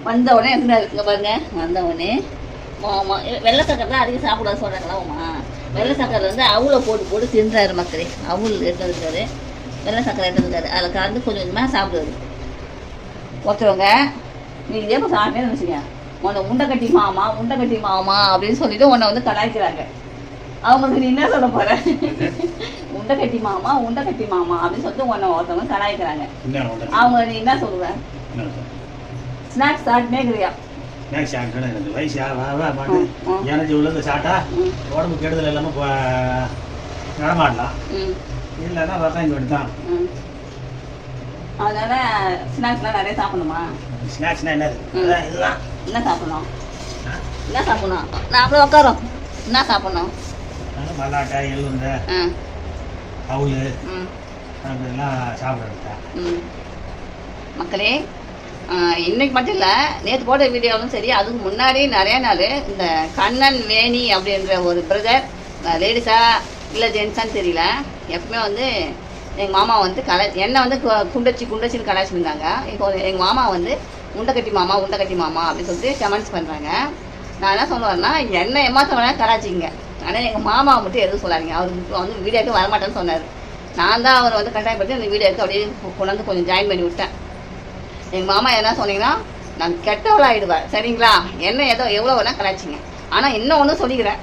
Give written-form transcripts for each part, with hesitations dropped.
வந்த உடனே என்ன இருக்குங்க பாருங்க. வந்த உடனே வெள்ளை சக்கரை தான் அதிகம் சாப்பிட சொல்கிறாங்களா? வெள்ளை சக்கரை வந்து அவுளை போட்டு போட்டு தின்றாரு மக்களே. அவுள் எடுத்துருக்காரு, வெள்ளை சக்கரை எடுத்துருக்காரு, அதில் கலந்து கொஞ்சம் கொஞ்சமாக சாப்பிடுவாரு. ஒருத்தவங்க நீ இதே இப்போ சாப்பிட்டேன்னு நினச்சிங்க, உன்னை உண்டை கட்டி மாமா அப்படின்னு சொல்லிட்டு உன்னை வந்து கலாய்க்கிறாங்க. அவங்களுக்கு நீ என்ன சொல்ல போற? உண்டை கட்டி மாமா அப்படின்னு சொல்லிட்டு உன்னை ஒருத்தவங்க கலாய்க்கிறாங்க. அவங்க நீ என்ன சொல்லுவ? ஸ்நாக்ஸ் சாப்பிட்டே இருக்கிறியா? எனக்கு உள்ளது சாப்பிட்டா உடம்பு கெடுதல் இல்லாமல் நடமாடலாம், இல்லைன்னா வரலாம் வேண்டிதான். அதனால ஸ்நாக்ஸ்லாம் நிறைய சாப்பிடணுமா? ஸ்நாக்ஸ்னா என்னது? இதுதான் என்ன சாப்பிடணும்? நான் அப்புறம் உட்காரோம். என்ன சாப்பிடணும்? மல்லாட்டை, எள்ளுருண்டை, அவுள் அப்படிலாம் சாப்பிட்றேன் மக்களே. இன்னைக்கு மட்டும் இல்லை, நேற்று போட்ட வீடியோவும் சரி, அதுக்கு முன்னாடி நிறைய நாள் இந்த கண்ணன் வேணி அப்படின்ற ஒரு பிரதர், லேடிஸா இல்லை ஜென்ஸான்னு தெரியல, எப்பவுமே வந்து எங்கள் மாமா வந்து என்னை வந்து குண்டச்சின்னு கலாய்ச்சிருந்தாங்க. இப்போ எங்கள் மாமா வந்து உண்டை கட்டி மாமா அப்படின்னு சொல்லிட்டு கமெண்ட்ஸ் பண்ணுறாங்க. நான் என்ன சொல்லுவேன்னா, என்னை ஏமாத்தவனா கலாய்ச்சிங்க, ஆனால் எங்கள் மாமாவை மட்டும் எதுவும் சொல்லாதீங்க. அவருக்கு வந்து வீடியோக்கு வரமாட்டேன்னு சொன்னார். நான் தான் அவர் வந்து கட்டாயப்படுத்தி அந்த வீடியோக்கு அப்படியே கொண்டாந்து கொஞ்சம் ஜாயின் பண்ணி விட்டேன். எங்கள் மாமா என்ன சொன்னீங்கன்னா, நான் கெட்டவளாகிடுவேன், சரிங்களா? என்ன எவ்வளோ வேணால் கலாய்ச்சிங்க, ஆனால் இன்னும் ஒன்று சொல்லிக்கிறேன்,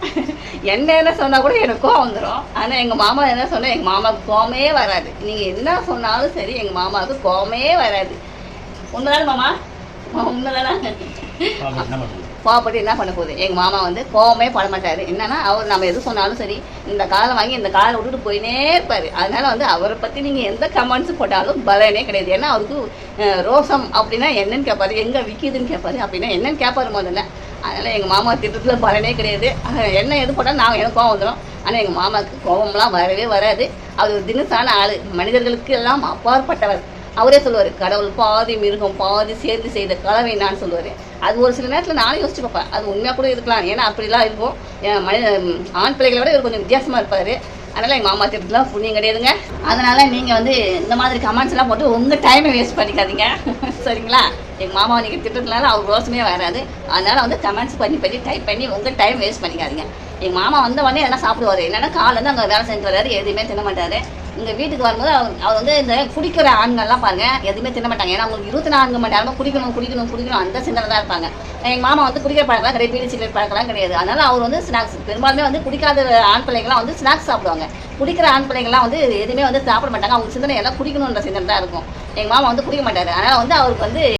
என்ன சொன்னால் கூட எனக்கு கோவம் வந்துடும். ஆனால் எங்கள் மாமா என்ன சொன்னால் எங்கள் மாமாவுக்கு கோவமே வராது. நீங்கள் என்ன சொன்னாலும் சரி, எங்கள் மாமாவுக்கு கோவமே வராது. உண்மைதானே மாமா? உண்மைதானே? கோவப்பட்டு என்ன பண்ண போகுது? எங்கள் மாமா வந்து கோவமே பட மாட்டார். என்னன்னா, அவர் நம்ம எது சொன்னாலும் சரி, இந்த காலை வாங்கி இந்த காலை விட்டுட்டு போயினே இருப்பார். அதனால வந்து அவரை பற்றி நீங்கள் எந்த கமெண்ட்ஸும் போட்டாலும் பலனே கிடையாது. ஏன்னா அவருக்கு ரோசம் அப்படின்னா என்னன்னு கேட்பாரு, எங்கே விற்கிதுன்னு கேட்பாரு, அப்படின்னா என்னன்னு கேட்பாரு முதல்ல. அதனால் எங்கள் மாமா திட்டத்தில் பலனே கிடையாது. என்ன எது போட்டாலும் எனக்கு கோவம் வந்துடும். ஆனால் எங்கள் மாமாவுக்கு கோவம்லாம் வரவே வராது. அவர் ஒரு தினசான ஆள், மனிதர்களுக்கு எல்லாம் அப்பாற்பட்டவர். அவரே சொல்லுவார், கடவுள் பாதி மிருகம் பாதி சேர்ந்து செய்த கலவை நான் சொல்லுவார். அது ஒரு சில நேரத்தில் நானும் யோசிச்சு பார்ப்பேன், அது உண்மையாக கூட இருக்கலாம். ஏன்னா அப்படிலாம் இருக்கும். ஆண் பிள்ளைகளை விட இவர் கொஞ்சம் வித்தியாசமாக இருப்பார். அதனால் எங்கள் மாமா திட்டத்தில் புண்ணியம் கிடையாதுங்க. அதனால் நீங்கள் வந்து இந்த மாதிரி கமெண்ட்ஸ்லாம் போட்டு உங்கள் டைமை வேஸ்ட் பண்ணிக்காதீங்க, சரிங்களா? எங்கள் மாமாவை நீங்கள் திட்டத்தினால அவர் ரோசமே வராது. அதனால் வந்து கமெண்ட்ஸ் பண்ணி டைப் பண்ணி உங்கள் டைம் வேஸ்ட் பண்ணிக்காதீங்க. எங்கள் மாமா வந்த உடனே எதனா சாப்பிடுவார். என்னென்னா காலேருந்து அங்கே வேலை செஞ்சு வர்றாரு, எதுவுமே தின்ன மாட்டார். இங்கே வீட்டுக்கு வரும்போது அவர் வந்து இந்த குடிக்கிற ஆண்கள்லாம் பாருங்கள், எதுவுமே தின்ன மாட்டாங்க. ஏன்னா அவங்களுக்கு 24 மணி நேரமாக குடிக்கணும் அந்த சிந்தனை தான் இருப்பாங்க. எங்கள் மாமா வந்து குடிக்கிற பழக்கலாம் கிடையாது, பீடி சிகரெட் பழக்கலாம் கிடையாது. அதனால் அவர் வந்து ஸ்நாக்ஸ், பெரும்பாலுமே வந்து குடிக்காத ஆண் பிள்ளைங்களாம் வந்து ஸ்நாக்ஸ் சாப்பிடுவாங்க. குடிக்கிற ஆண் பிள்ளைங்கள்லாம் வந்து எதுவுமே வந்து சாப்பிட மாட்டாங்க. அவங்க சிந்தனை எல்லாம் குடிக்கணுன்ற சிந்தனை தான் இருக்கும். எங்கள் மாமா வந்து குடிக்க மாட்டார். அதனால் வந்து அவருக்கு வந்து